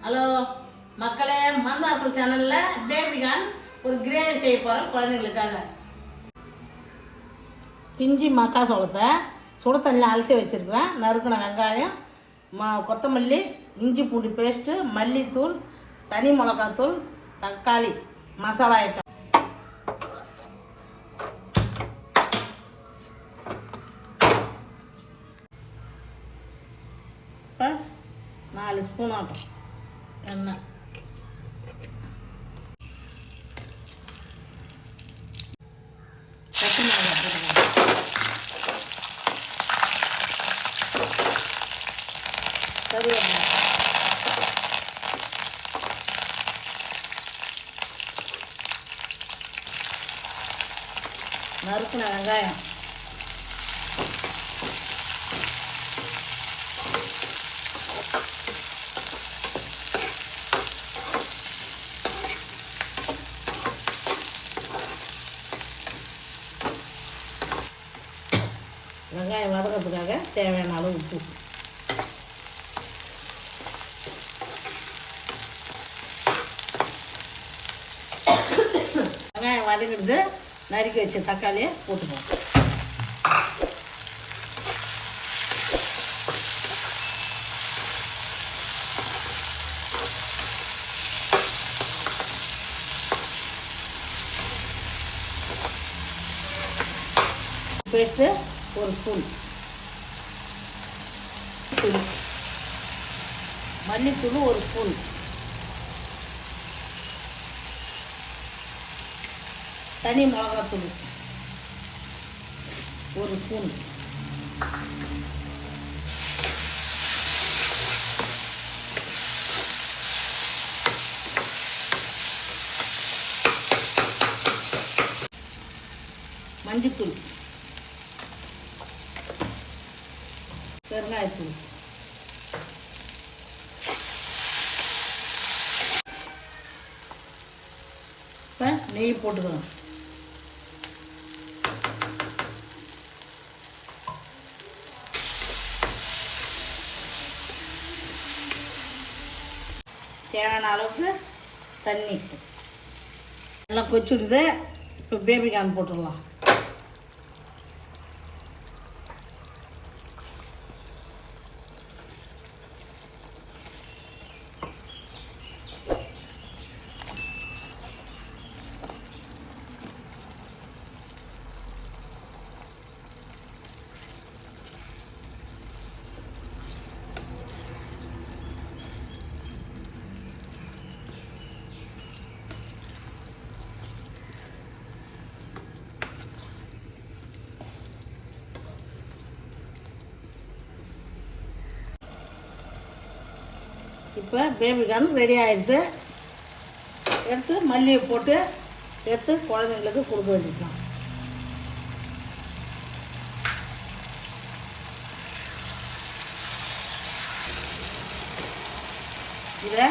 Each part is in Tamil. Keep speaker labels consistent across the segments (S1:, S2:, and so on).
S1: ஹலோ மக்களே, மண் வாசல் சேனலில் பேபிகான் ஒரு கிரேவி செய்ய போகிறோம் குழந்தைங்களுக்காக. பிஞ்சி மக்காசோளத்தை சுட தண்ணியில் அலசி வச்சுருக்கிறேன். நறுக்கின வெங்காயம், கொத்தமல்லி, இஞ்சி பூண்டு பேஸ்ட்டு, மல்லித்தூள், தனி மிளகாத்தூள், தக்காளி, மசாலா ஐட்டம். இப்போ 4 ஸ்பூன் ஆட்டம் எண்ணெய், பச்சை மிளகாய் போட்டுக்கலாம், கருவேப்பிலை, நறுக்கின வெங்காயம், வெங்காயம் வதக்கிறதுக்காக தேவையான அளவு உப்பு, வெங்காயம் வதக்கிட்டு நறுக்கி வச்ச தக்காளியை போட்டுப்போம். பேஸ்ட்டு ஒரு ஸ்பூன், மல்லித்தூள் ஒரு ஸ்பூன், தனி மிளகாத்தூள் ஒரு ஸ்பூன், மஞ்சத்தூள், பெருங்காயத்தூள், இப்போ நெய் போட்டுக்கலாம். தேவையான அளவுக்கு தண்ணி, நல்லா கொச்சிடுது. இப்போ பேபிகான் போட்டுடலாம். இப்போ பேபிகான் ரெடி ஆகிடுச்சு. எடுத்து மல்லியை போட்டு எடுத்து குழந்தைங்களுக்கு கொடுக்க வேண்டியதுதான். இதை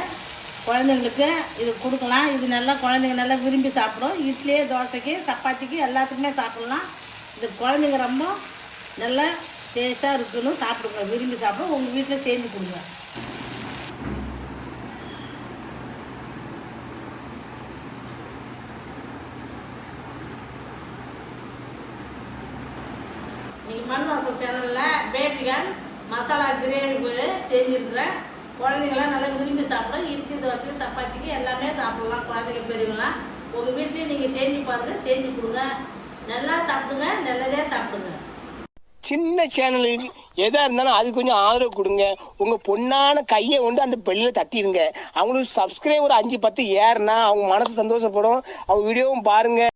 S1: குழந்தைங்களுக்கு இது கொடுக்கலாம். இது நல்லா குழந்தைங்க நல்லா விரும்பி சாப்பிடும். இட்லி, தோசைக்கு, சப்பாத்திக்கு எல்லாத்துக்குமே சாப்பிட்லாம். இது குழந்தைங்க ரொம்ப நல்லா டேஸ்ட்டாக இருக்குன்னு சாப்பிடுங்க, விரும்பி சாப்பிடும். உங்கள் வீட்டில் செஞ்சு கொடுங்க. நீங்கள் மண் வாசல் சேனலில் பேபிகான் மசாலா கிரேவி செஞ்சுருக்கிறேன். குழந்தைங்களாம் நல்லா விரும்பி சாப்பிடும். இட்லி, தோசை, சப்பாத்திக்கு எல்லாமே சாப்பிடலாம். குழந்தைங்க பெரியவங்களாம் உங்கள் வீட்லேயும் நீங்கள் செஞ்சு பாருங்கள், செஞ்சு கொடுங்க. நல்லா சாப்பிடுங்க, நல்லதே சாப்பிடுங்க.
S2: சின்ன சேனலுக்கு எதாக இருந்தாலும் அது கொஞ்சம் ஆதரவு கொடுங்க. உங்கள் பொண்ணான கையை கொண்டு அந்த பெல்லில் தட்டிடுங்க. அவங்களுக்கு சப்ஸ்கிரைபர் 5-10 ஏறுனா அவங்க மனசு சந்தோஷப்படும். அவங்க வீடியோவும் பாருங்கள்.